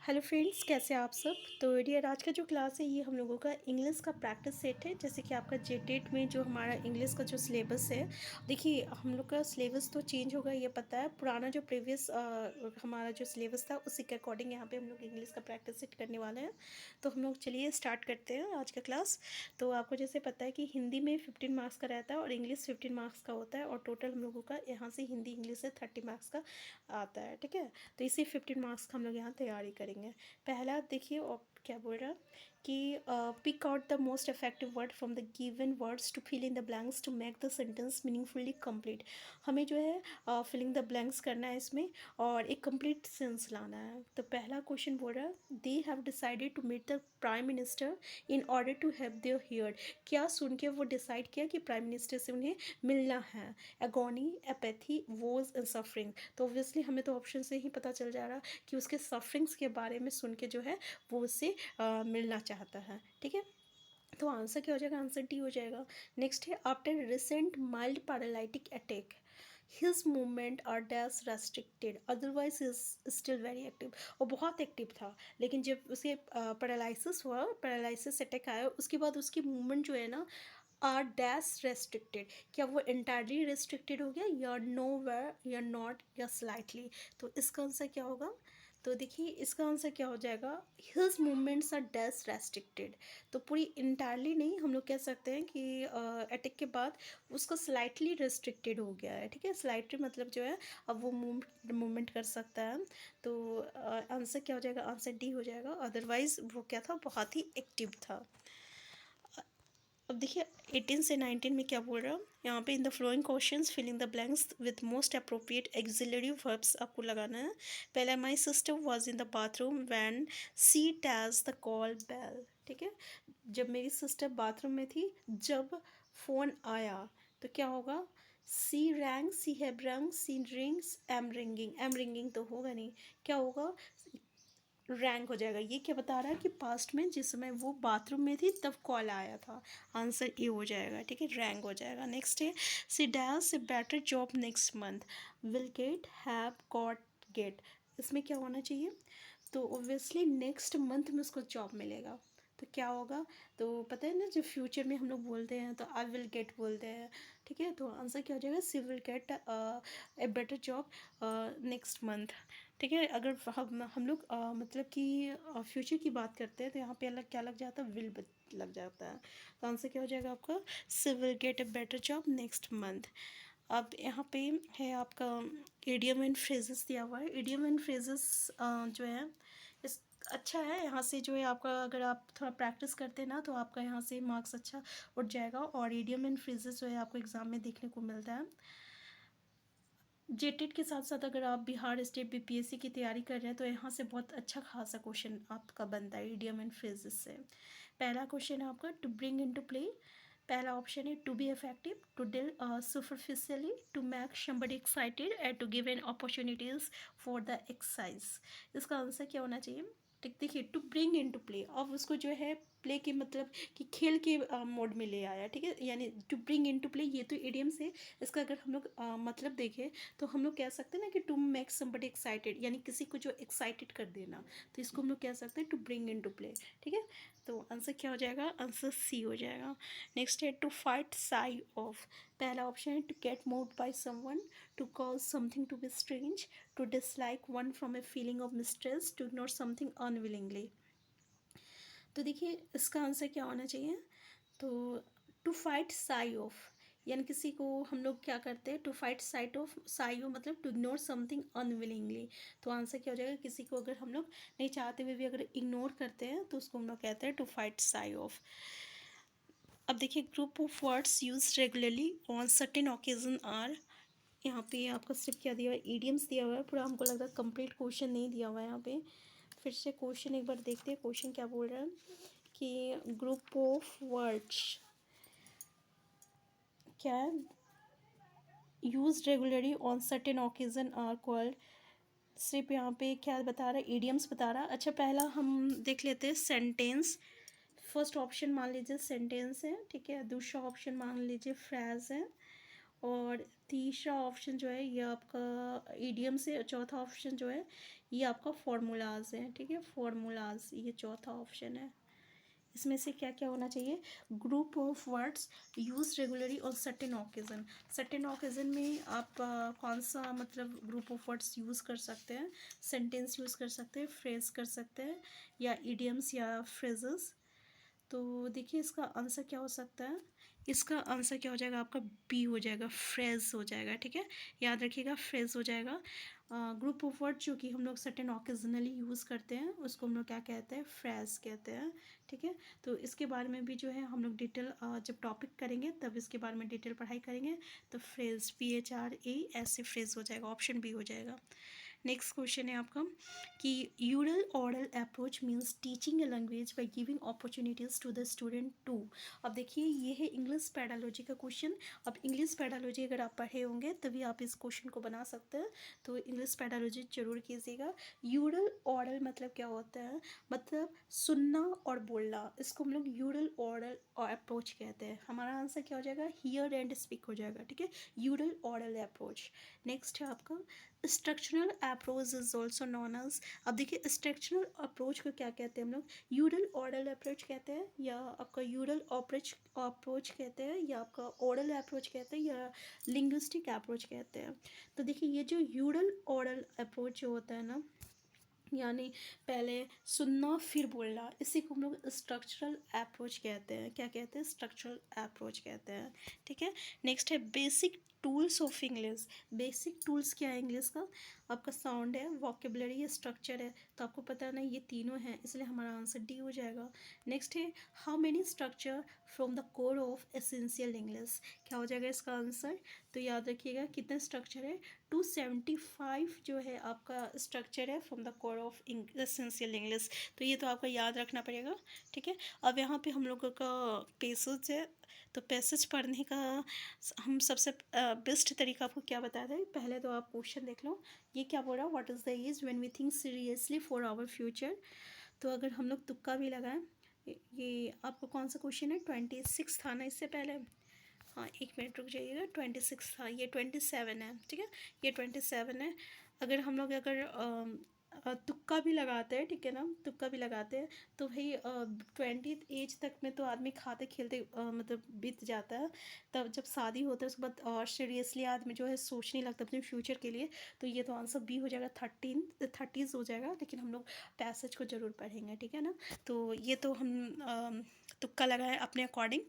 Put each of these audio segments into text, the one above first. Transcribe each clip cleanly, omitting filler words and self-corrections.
Hello friends, कैसे हैं आप सब। तो डियर, आज का जो क्लास है ये हम लोगों का इंग्लिश का प्रैक्टिस सेट है। जैसे कि आपका जेटेट में जो हमारा इंग्लिश का जो सिलेबस है, देखिए हम लोग का सिलेबस तो चेंज होगा ये पता है। पुराना जो प्रीवियस हमारा जो सिलेबस था उसी के अकॉर्डिंग यहाँ पे हम लोग इंग्लिश का प्रैक्टिस सेट करने वाले हैं। तो हम लोग चलिए स्टार्ट करते हैं आज का क्लास। तो आपको जैसे पता है कि हिंदी में 15 मार्क्स का रहता है और इंग्लिश 15 मार्क्स का होता है, और टोटल हम लोगों का यहाँ से हिंदी इंग्लिश से 30 मार्क्स का आता है। ठीक है, तो इसी 15 मार्क्स का हम लोग यहाँ तैयारी करेंगे। पहला देखिए, और क्या बोल रहा है कि pick out the most effective word from the given words to fill in the blanks to make the sentence meaningfully complete. हमें जो है फिलिंग द ब्लैंक्स करना है इसमें और एक कंप्लीट सेंस लाना है। तो पहला क्वेश्चन बोल रहा है, they have decided to meet the prime minister in order to have their here. क्या सुन के वो डिसाइड किया कि प्राइम मिनिस्टर से उन्हें मिलना है। Agony, apathy, woes and suffering. तो ऑब्वियसली हमें तो ऑप्शन से ही पता चल जा रहा कि उसके सफरिंग्स के बारे में सुन के जो है वो उससे मिलना चाहता है। ठीक है, तो आंसर क्या हो जाएगा, आंसर डी हो जाएगा। नेक्स्ट है, after recent mild paralytic attack his movement are dash restricted otherwise is still very active. और बहुत एक्टिव था, लेकिन जब उसे पैरालिसिस हुआ, पैरालिसिस अटैक आया, उसके बाद उसकी मूवमेंट जो है ना आर डैश रेस्ट्रिक्टेड। क्या वो इंटायरली रेस्ट्रिक्टेड हो गया, या नो वेयर, या नॉट, या स्लाइटली। तो इसका आंसर क्या होगा। तो देखिए इसका आंसर क्या हो जाएगा, his movements are dash restricted. तो पूरी इंटायरली नहीं, हम लोग कह सकते हैं कि अटैक के बाद उसका स्लाइटली रेस्ट्रिक्टेड हो गया है। ठीक है, स्लाइटली मतलब जो है अब वो मूवमेंट कर सकता है। तो आंसर क्या हो जाएगा, आंसर डी हो जाएगा। अदरवाइज वो क्या था, बहुत ही एक्टिव था। अब देखिए 18 से 19 में क्या बोल रहा हूँ यहाँ पे, in the following questions filling the blanks with most appropriate auxiliary verbs आपको लगाना है। पहला, my sister was in the bathroom when she टैज द कॉल बेल। ठीक है, जब मेरी सिस्टर बाथरूम में थी जब फ़ोन आया, तो क्या होगा, सी wrong, she have rung, she rings, am ringing. Am ringing तो होगा नहीं, क्या होगा, रैंक हो जाएगा। ये क्या बता रहा है कि पास्ट में जिस समय वो बाथरूम में थी तब कॉल आया था। आंसर ए हो जाएगा। ठीक है, रैंक हो जाएगा। नेक्स्ट है, C dash a better job next month, will get, have, got, get. इसमें क्या होना चाहिए, तो ओब्वियसली नेक्स्ट मंथ में उसको जॉब मिलेगा। तो क्या होगा, तो पता है ना जब फ्यूचर में हम लोग बोलते हैं तो आई विल गेट बोलते हैं। ठीक है, तो आंसर क्या हो जाएगा, she will get a better job next month. ठीक है, अगर हम लोग मतलब कि फ्यूचर की बात करते हैं तो यहाँ पे अलग क्या लग जाता है, विल लग जाता है। तो आंसर क्या हो जाएगा आपका, she will get a better job next month. अब यहाँ पे है आपका इडियम एंड फ्रेजेस दिया हुआ है। इडियम एंड फ्रेजेस जो है इस अच्छा है, यहाँ से जो है आपका अगर आप थोड़ा प्रैक्टिस करते हैं ना तो आपका यहाँ से मार्क्स अच्छा उठ जाएगा। और इडियम एंड फ्रेजेस जो है आपको एग्ज़ाम में देखने को मिलता है। जेटेट के साथ साथ अगर आप बिहार स्टेट बीपीएससी की तैयारी कर रहे हैं तो यहाँ से बहुत अच्छा खासा क्वेश्चन आपका बनता है इडियम एंड फ्रेजेस से। पहला क्वेश्चन है आपका, टू ब्रिंग इनटू प्ले। पहला ऑप्शन है, to be effective, to deal superficially, to make somebody excited, and to give an opportunities for the exercise. इसका आंसर क्या होना चाहिए। ठीक, देखिए to bring in to play, अब उसको जो है प्ले के मतलब कि खेल के मोड में ले आया। ठीक है, यानी to bring in to play ये तो इडियम से, इसका अगर हम लोग मतलब देखें तो हम लोग कह सकते हैं ना कि टू मेक समबडी एक्साइटेड, यानी किसी को जो एक्साइटेड कर देना, तो इसको हम लोग कह सकते हैं to bring in to play. ठीक है, तो आंसर क्या हो जाएगा, आंसर सी हो जाएगा। नेक्स्ट है, टू फाइट साई ऑफ। पहला ऑप्शन है, to get moved by someone, to cause something to be strange, to dislike one from a feeling of mistress, to ignore something unwillingly. तो देखिए इसका answer क्या होना चाहिए, तो टू फाइट साई ऑफ, यानी किसी को हम लोग क्या करते हैं, to fight sight of, shy of मतलब टू इग्नोर समथिंग अनविलिंगली। तो आंसर क्या हो जाएगा, किसी को अगर हम लोग नहीं चाहते हुए भी अगर इग्नोर करते हैं तो उसको हम लोग कहते हैं टू फाइट साई ऑफ। अब देखिए, group of words use regularly on certain occasion are. यहाँ पे आपका सिर्फ क्या दिया हुआ है, ईडियम्स दिया हुआ है पूरा। हमको लग रहा है कंप्लीट क्वेश्चन नहीं दिया हुआ है यहाँ पे। फिर से क्वेश्चन एक बार देखते हैं, क्वेश्चन क्या बोल रहा है कि ग्रुप ऑफ वर्ड्स क्या है, use regularly on certain occasion are called. सिर्फ यहाँ पे क्या बता रहा है, ईडियम्स बता रहा है। अच्छा, पहला हम देख लेते हैं सेंटेंस। फर्स्ट ऑप्शन मान लीजिए सेंटेंस है, ठीक है। दूसरा ऑप्शन मान लीजिए फ्रेज है, और तीसरा ऑप्शन जो है ये आपका ईडियम से, चौथा ऑप्शन जो है ये आपका फार्मूलाज है, ठीक है, फार्मूलाज, ये चौथा ऑप्शन है। इसमें से क्या क्या होना चाहिए? Group of words use regularly on certain occasion. Certain occasion में आप कौन सा मतलब ग्रुप ऑफ वर्ड्स यूज़ कर सकते हैं? सेंटेंस यूज़ कर सकते हैं, फ्रेज कर सकते हैं, या इडियम्स या फ्रेजेस। तो देखिए इसका आंसर क्या हो सकता है? इसका आंसर क्या हो जाएगा आपका? बी हो जाएगा, फ्रेज हो जाएगा, ठीक है, याद रखिएगा, फ्रेज हो जाएगा। ग्रुप ऑफ वर्ड जो कि हम लोग सर्टेन ऑकेजनली यूज़ करते हैं उसको हम लोग क्या कहते हैं? फ्रेज कहते हैं, ठीक है। तो इसके बारे में भी जो है हम लोग डिटेल जब टॉपिक करेंगे तब इसके बारे में डिटेल पढ़ाई करेंगे। तो फ्रेज, PHRAS से फ्रेज हो जाएगा, ऑप्शन बी हो जाएगा। नेक्स्ट क्वेश्चन है आपका कि aural oral approach means teaching a language by giving opportunities to the student to. अब देखिए ये है इंग्लिश पैडालॉजी का क्वेश्चन। अब इंग्लिश पैडालॉजी अगर आप पढ़े होंगे तभी आप इस क्वेश्चन को बना सकते हैं, तो इंग्लिश पैडालॉजी जरूर कीजिएगा। यूरल ओरल मतलब क्या होता है? मतलब सुनना और बोलना, इसको हम लोग यूरल ओरल अप्रोच कहते हैं। हमारा आंसर क्या हो जाएगा? हियर एंड स्पीक हो जाएगा, ठीक है, यूरल ओरल अप्रोच। नेक्स्ट है आपका structural approach is also known as. अब देखिए स्ट्रक्चरल अप्रोच को क्या कहते हैं हम लोग? यूरल ओरल अप्रोच कहते हैं, या आपका यूरल अप्रोच कहते हैं, या आपका ओरल अप्रोच कहते हैं, या लिंग्विस्टिक अप्रोच कहते हैं। तो देखिए ये जो यूरल ओरल अप्रोच जो होता है ना, यानी पहले सुनना फिर बोलना, इसी को हम लोग स्ट्रक्चरल अप्रोच कहते हैं। क्या कहते हैं? स्ट्रक्चरल अप्रोच कहते हैं, ठीक है। नेक्स्ट है basic tools of English. Basic tools क्या है इंग्लिश का? आपका साउंड है, वोकेबलरी है, स्ट्रक्चर है। तो आपको पता है ना ये तीनों हैं, इसलिए हमारा आंसर डी हो जाएगा। नेक्स्ट है how many structure from the core of essential English. क्या हो जाएगा इसका आंसर? तो याद रखिएगा कितने स्ट्रक्चर है? 275 जो है आपका स्ट्रक्चर है from the core of essential English. तो ये तो आपको याद रखना पड़ेगा, ठीक है। अब यहाँ पे हम लोगों का पैसेज है, तो पैसेज पढ़ने का हम सबसे बेस्ट तरीका आपको क्या बताया था? पहले तो आप क्वेश्चन देख लो, ये क्या बोल रहा है? What is the age when we think seriously for our future. तो अगर हम लोग तुक्का भी लगाएं, ये आपको कौन सा क्वेश्चन है? 26 था ना इससे पहले? हाँ, एक मिनट रुक जाइएगा, 26 था, ये 27 है, ठीक है, ये 27 है। अगर हम लोग तुक्का भी लगाते हैं, ठीक है ना, तुक्का भी लगाते हैं, तो भाई 20 एज तक में तो आदमी खाते खेलते मतलब बीत जाता है। तब जब शादी होता है उसके बाद सीरियसली आदमी जो है सोचने लगता है अपने फ्यूचर के लिए। तो ये तो आंसर बी हो जाएगा, 30s हो जाएगा। लेकिन हम लोग पैसेज को ज़रूर पढ़ेंगे, ठीक है ना। तो ये तो हम तुक्का लगाए अपने अकॉर्डिंग।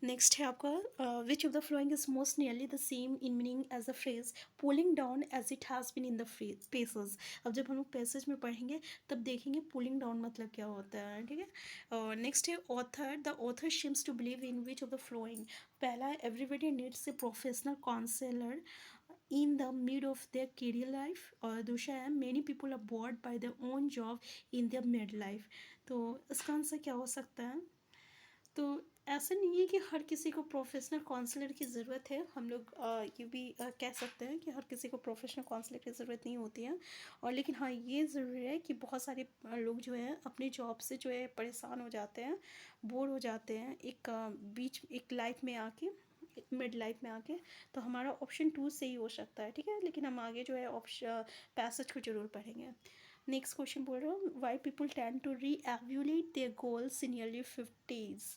नेक्स्ट है आपका which of the following is most nearly the same in meaning as a phrase pulling down as it has been in the passage. अब जब हम लोग पैसेज में पढ़ेंगे तब देखेंगे पुलिंग डाउन मतलब क्या होता है, ठीक है। नेक्स्ट है author, the author seems to believe in which of the following. पहला है everybody needs a professional counsellor in the mid of their career life, और दूसरा है many people are bored by their own job in their mid life. तो इसका answer क्या हो सकता है? तो ऐसा नहीं है कि हर किसी को प्रोफेशनल काउंसलर की ज़रूरत है। हम लोग ये भी कह सकते हैं कि हर किसी को प्रोफेशनल काउंसलर की ज़रूरत नहीं होती है। और लेकिन हाँ ये ज़रूरी है कि बहुत सारे लोग जो हैं अपनी जॉब से जो है परेशान हो जाते हैं, बोर हो जाते हैं एक बीच एक लाइफ में आके, मिड लाइफ में आके। तो हमारा ऑप्शन 2 सही हो सकता है, ठीक है। लेकिन हम आगे जो है ऑप्शन पैसेज को ज़रूर पढ़ेंगे। नेक्स्ट क्वेश्चन बोल रहा हूँ why people tend to re-evaluate their goals in early 50s।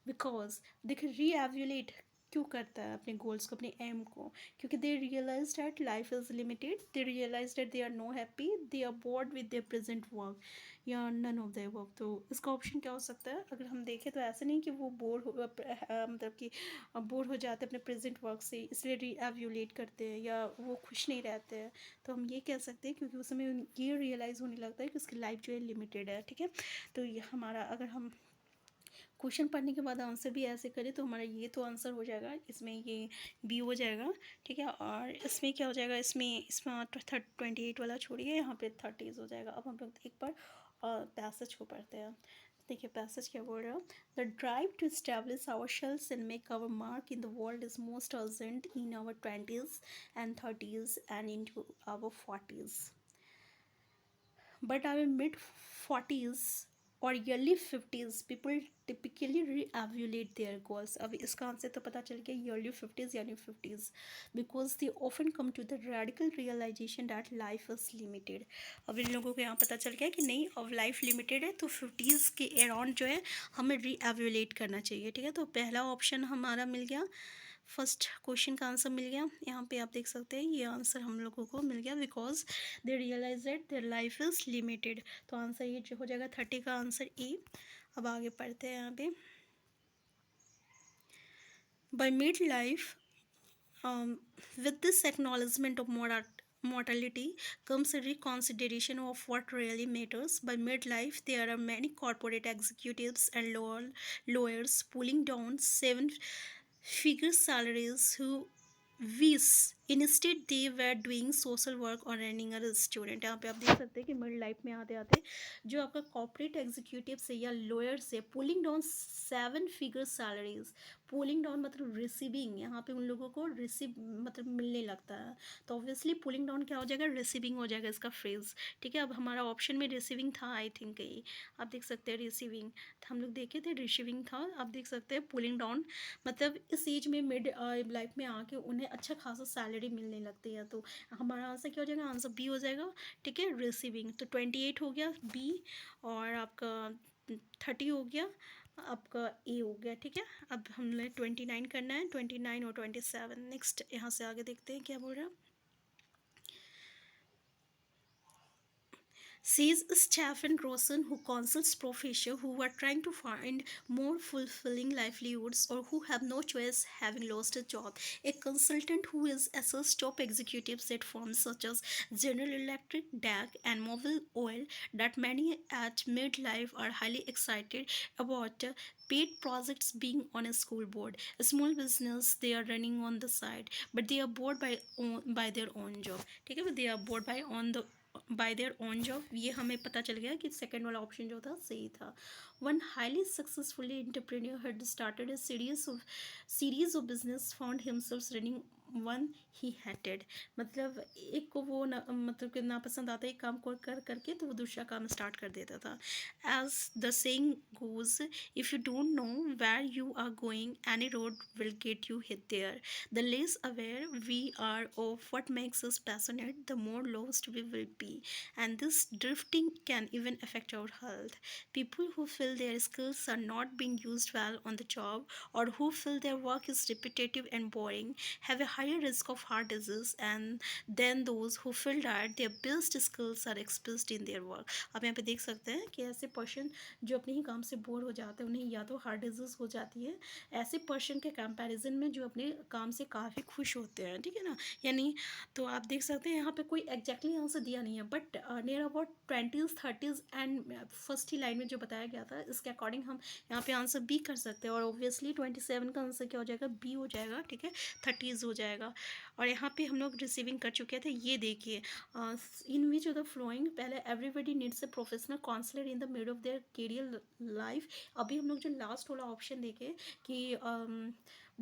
Because देखिए रीएवल्यूएट क्यों करता है अपने गोल्स को, अपने एम को? क्योंकि they realise that life is limited, they realise that they are no happy, they are bored with their present work, या नन ऑफ देयर वर्क। तो इसका ऑप्शन क्या हो सकता है? अगर हम देखें तो ऐसा नहीं कि वो बोर हो मतलब कि बोर हो जाते हैं अपने प्रेजेंट वर्क से इसलिए रीएवल्यूएट करते हैं, या वो खुश नहीं रहते हैं। तो हम ये कह सकते हैं क्योंकि उस समय ये रियलाइज़ होने लगता है कि उसकी लाइफ जो है लिमिटेड है, ठीक है। तो ये हमारा अगर हम क्वेश्चन पढ़ने के बाद आंसर भी ऐसे करें तो हमारा ये तो आंसर हो जाएगा, इसमें ये बी हो जाएगा, ठीक है। और इसमें क्या हो जाएगा? इसमें 28 वाला छोड़िए, यहाँ पे 30s हो जाएगा। अब हम लोग एक बार पैसेज को पढ़ते हैं। देखिए पैसेज क्या बोल रहा है? The drive to establish ourselves and make our mark in the world is most urgent in our 20s and 30s and into our 40s, but our mid 40s और early 50s people typically re-evaluate their goals. अब इसका answer तो पता चल गया, yearly 50s यानी 50s, because they often come to the radical realization that life is limited. अब इन लोगों को यहाँ पता चल गया कि नहीं, अब लाइफ लिमिटेड है, तो 50s के अराउंड जो है हमें रीएवल्यूएट करना चाहिए। ठीक है, तो पहला ऑप्शन हमारा मिल गया, फर्स्ट क्वेश्चन का आंसर मिल गया। यहाँ पे आप देख सकते हैं ये आंसर हम लोगों को मिल गया, because they realise that their life is limited. तो आंसर ये जो हो जाएगा 30 का आंसर ए। अब आगे पढ़ते हैं यहाँ पे, by mid life with this acknowledgement of mortality comes a reconsideration of what really matters. By midlife, there are many corporate executives and lawyers pulling down seven-figure salaries who wish instead they were doing social work or running a restaurant। यहाँ पे आप देख सकते हैं कि mid life में आते आते जो आपका कॉर्पोरेट एग्जीक्यूटिव से या लॉयर से pulling down 7 figure salaries, pulling down मतलब रिसीविंग, यहाँ पे उन लोगों को रिसीव मतलब मिलने लगता है, तो ऑब्वियसली पुलिंग डाउन क्या हो जाएगा, रिसीविंग हो जाएगा इसका फ्रेज। ठीक है, अब हमारा ऑप्शन में रिसीविंग था आई थिंक, ये आप देख सकते हैं रिसीविंग, हम लोग देखे थे रिसीविंग था, आप देख सकते हैं पुलिंग डाउन मतलब इस एज में मिड लाइफ में आके उन्हें अच्छा खासा सैलरी मिलने लगती है। तो हमारा आंसर क्या हो जाएगा, आंसर बी हो जाएगा। ठीक है, रिसीविंग, तो 28 हो गया बी, और आपका 30 हो गया, आपका ए हो गया। ठीक है, अब हमने 29 करना है, 29 और 27। नेक्स्ट यहाँ से आगे देखते हैं क्या बोल रहा है। Says Stephen Rosen, who consults professors who are trying to find more fulfilling livelihoods or who have no choice having lost a job. A consultant who is assessed top executives at firms such as General Electric, DAC, and Mobil Oil that many at midlife are highly excited about paid projects being on a school board. A small business they are running on the side, but they are bored by their own job. ठीक है, they are bored by their own job। ये हमें पता चल गया कि second वाला option जो था सही था। One highly successfully entrepreneur had started a series of business found himself running one he hatted. मतलब एक को वो मतलब कि नापसंद आता है, एक काम को कर करके तो वो दूसरा काम स्टार्ट कर देता था। As the saying goes, if you don't know where you are going, any road will get you hit there. The less aware we are of what makes us passionate, the more lost we will be. And this drifting can even affect our health. People who feel their skills are not being used well on the job, or who feel their work is repetitive and boring, have a higher risk of heart disease and than those who feel that their best skills are expressed in their work। आप यहाँ पे देख सकते हैं कि ऐसे person जो अपने ही काम से बोर हो जाते हैं उन्हें या तो हार्ट डिजीज़ हो जाती है, ऐसे पर्सन के कंपैरिजन में जो अपने काम से काफ़ी खुश होते हैं। ठीक है ना, यानी तो आप देख सकते हैं यहाँ पे कोई एग्जैक्टली आंसर दिया नहीं है, but near about 20s 30s and first he line में जो बताया गया था इसके अकॉर्डिंग हम यहाँ पे आंसर बी कर सकते हैं, और ऑब्वियसली 27 का आंसर क्या हो जाएगा, बी हो जाएगा। ठीक है, 30s हो जाएगा। और यहाँ पे हम लोग रिसीविंग कर चुके थे, ये देखिए, in which of the following, पहले everybody needs a professional counsellor in the mid of their career life. अभी हम लोग जो लास्ट वाला ऑप्शन देखे कि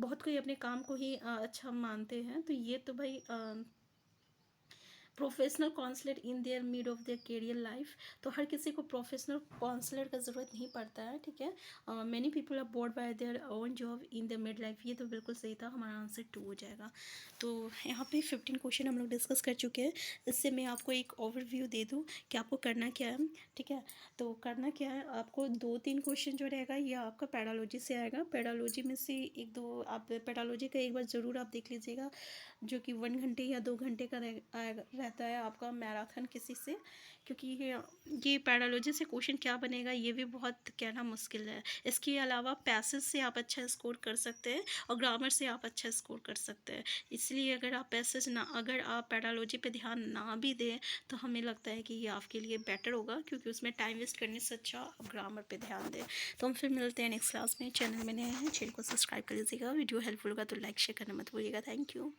बहुत कोई अपने काम को ही अच्छा मानते हैं, तो ये तो भाई professional counsellor in their mid of their career life, तो हर किसी को प्रोफेशनल काउंसलर का ज़रूरत नहीं पड़ता है। ठीक है, many people are bored by their own job in the mid life, ये तो बिल्कुल सही था, हमारा आंसर 2 हो जाएगा। तो यहाँ पे 15 क्वेश्चन हम लोग डिस्कस कर चुके हैं। इससे मैं आपको एक ओवरव्यू दे दूँ कि आपको करना क्या है। ठीक है, तो करना क्या है, आपको 2-3 क्वेश्चन जो रहेगा ये आपका पेडालॉजी से आएगा। पेडालॉजी में से 1-2 आप पेडालॉजी का एक बार ज़रूर आप देख लीजिएगा, जो कि 1 घंटे या 2 घंटे का रहता है आपका मैराथन किसी से, क्योंकि ये पैरालॉजी से क्वेश्चन क्या बनेगा ये भी बहुत कहना मुश्किल है। इसके अलावा पैसेज से आप अच्छा स्कोर कर सकते हैं और ग्रामर से आप अच्छा स्कोर कर सकते हैं। इसलिए अगर आप पैरालॉजी पे ध्यान ना भी दें तो हमें लगता है कि ये आपके लिए बेटर होगा, क्योंकि उसमें टाइम वेस्ट करने से अच्छा आप ग्रामर पे ध्यान दें। तो हम फिर मिलते हैं नेक्स्ट क्लास में। चैनल में नए हैं, चैनल को सब्सक्राइब कर लीजिएगा। वीडियो हेल्पफुल होगा तो लाइक शेयर करना मत भूलिएगा। Thank you.